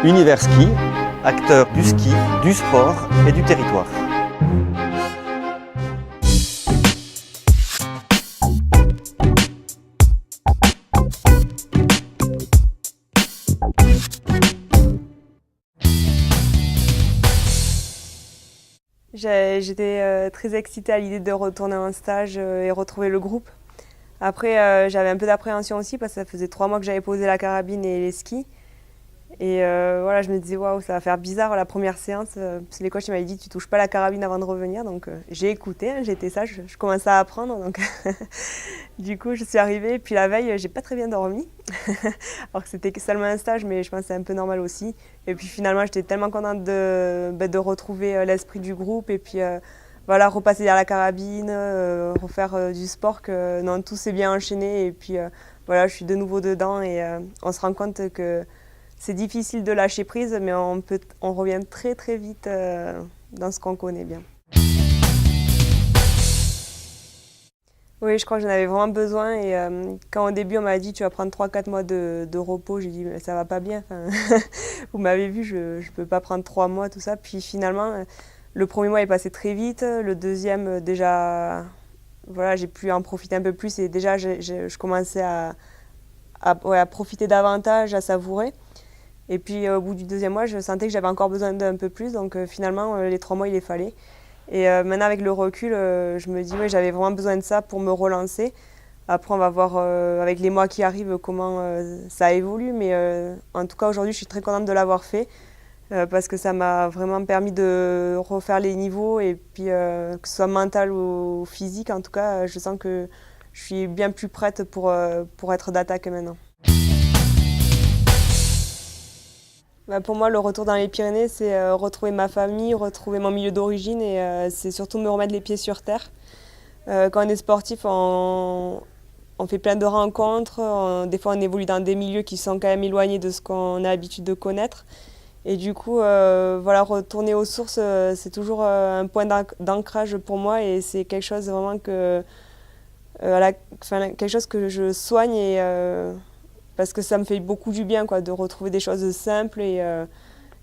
Univers Ski, acteur du ski, du sport et du territoire. J'étais très excitée à l'idée de retourner en stage et retrouver le groupe. Après, j'avais un peu d'appréhension aussi parce que ça faisait 3 mois que j'avais posé la carabine et les skis. Et voilà, je me disais, waouh, ça va faire bizarre la première séance. Parce que les coachs m'avaient dit, tu touches pas la carabine avant de revenir. Donc j'ai écouté, hein, j'étais sage, je commençais à apprendre. Donc du coup, je suis arrivée. Puis la veille, j'ai pas très bien dormi. Alors que c'était seulement un stage, mais je pense que c'est un peu normal aussi. Et puis finalement, j'étais tellement contente de retrouver l'esprit du groupe. Et puis voilà, repasser derrière la carabine, refaire du sport, que non, tout s'est bien enchaîné. Et puis voilà, je suis de nouveau dedans et on se rend compte que c'est difficile de lâcher prise, mais on revient très très vite dans ce qu'on connaît bien. Oui, je crois que j'en avais vraiment besoin et quand au début on m'a dit tu vas prendre 3-4 mois de repos, j'ai dit mais ça va pas bien. Enfin, vous m'avez vu, je ne peux pas prendre 3 mois, tout ça. Puis finalement, le premier mois est passé très vite, le deuxième déjà, voilà, j'ai pu en profiter un peu plus et déjà je commençais à profiter davantage, à savourer. Et puis au bout du deuxième mois, je sentais que j'avais encore besoin d'un peu plus, donc finalement les 3 mois il les fallait. Et maintenant avec le recul, je me dis oui, j'avais vraiment besoin de ça pour me relancer. Après on va voir avec les mois qui arrivent comment ça évolue, mais en tout cas aujourd'hui je suis très contente de l'avoir fait parce que ça m'a vraiment permis de refaire les niveaux et puis que ce soit mental ou physique, en tout cas je sens que je suis bien plus prête pour être d'attaque maintenant. Pour moi, le retour dans les Pyrénées, c'est retrouver ma famille, retrouver mon milieu d'origine et c'est surtout me remettre les pieds sur terre. Quand on est sportif, on fait plein de rencontres, des fois on évolue dans des milieux qui sont quand même éloignés de ce qu'on a l'habitude de connaître. Et du coup, voilà, retourner aux sources, c'est toujours un point d'ancrage pour moi et c'est quelque chose vraiment quelque chose que je soigne parce que ça me fait beaucoup du bien quoi, de retrouver des choses simples et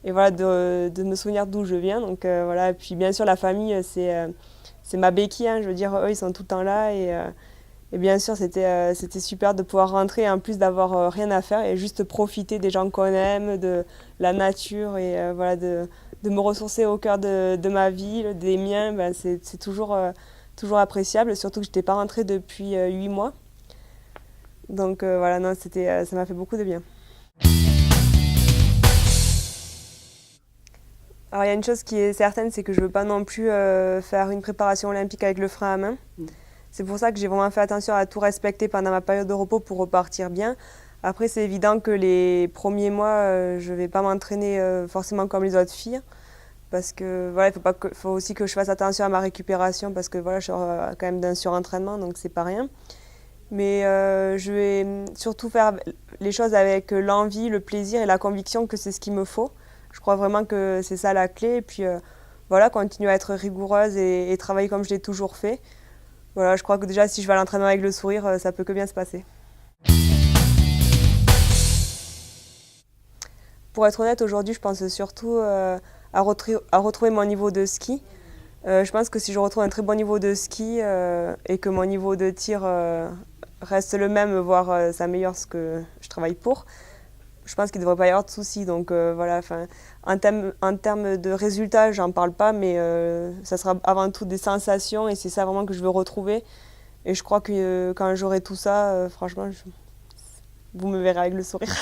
voilà, de me souvenir d'où je viens. Donc voilà. Et puis bien sûr la famille c'est ma béquille, hein, je veux dire eux ils sont tout le temps là et bien sûr c'était super de pouvoir rentrer en plus d'avoir rien à faire et juste profiter des gens qu'on aime, de la nature et voilà, de me ressourcer au cœur de ma ville, des miens. Ben, c'est toujours appréciable, surtout que je n'étais pas rentrée depuis 8 mois. Donc voilà, non, ça m'a fait beaucoup de bien. Alors il y a une chose qui est certaine, c'est que je ne veux pas non plus faire une préparation olympique avec le frein à main. C'est pour ça que j'ai vraiment fait attention à tout respecter pendant ma période de repos pour repartir bien. Après c'est évident que les premiers mois, je ne vais pas m'entraîner forcément comme les autres filles. Parce que voilà, faut aussi que je fasse attention à ma récupération parce que voilà, je sors quand même d'un surentraînement, donc c'est pas rien. Mais je vais surtout faire les choses avec l'envie, le plaisir et la conviction que c'est ce qu'il me faut. Je crois vraiment que c'est ça la clé. Et puis voilà, continuer à être rigoureuse et travailler comme je l'ai toujours fait. Voilà, je crois que déjà si je vais à l'entraînement avec le sourire, ça peut que bien se passer. Pour être honnête, aujourd'hui, je pense surtout à retrouver mon niveau de ski. Je pense que si je retrouve un très bon niveau de ski et que mon niveau de tir reste le même, voire s'améliore ce que je travaille pour, je pense qu'il ne devrait pas y avoir de soucis. Donc voilà, en termes de résultats, j'en parle pas, mais ça sera avant tout des sensations et c'est ça vraiment que je veux retrouver. Et je crois que quand j'aurai tout ça, franchement, vous me verrez avec le sourire.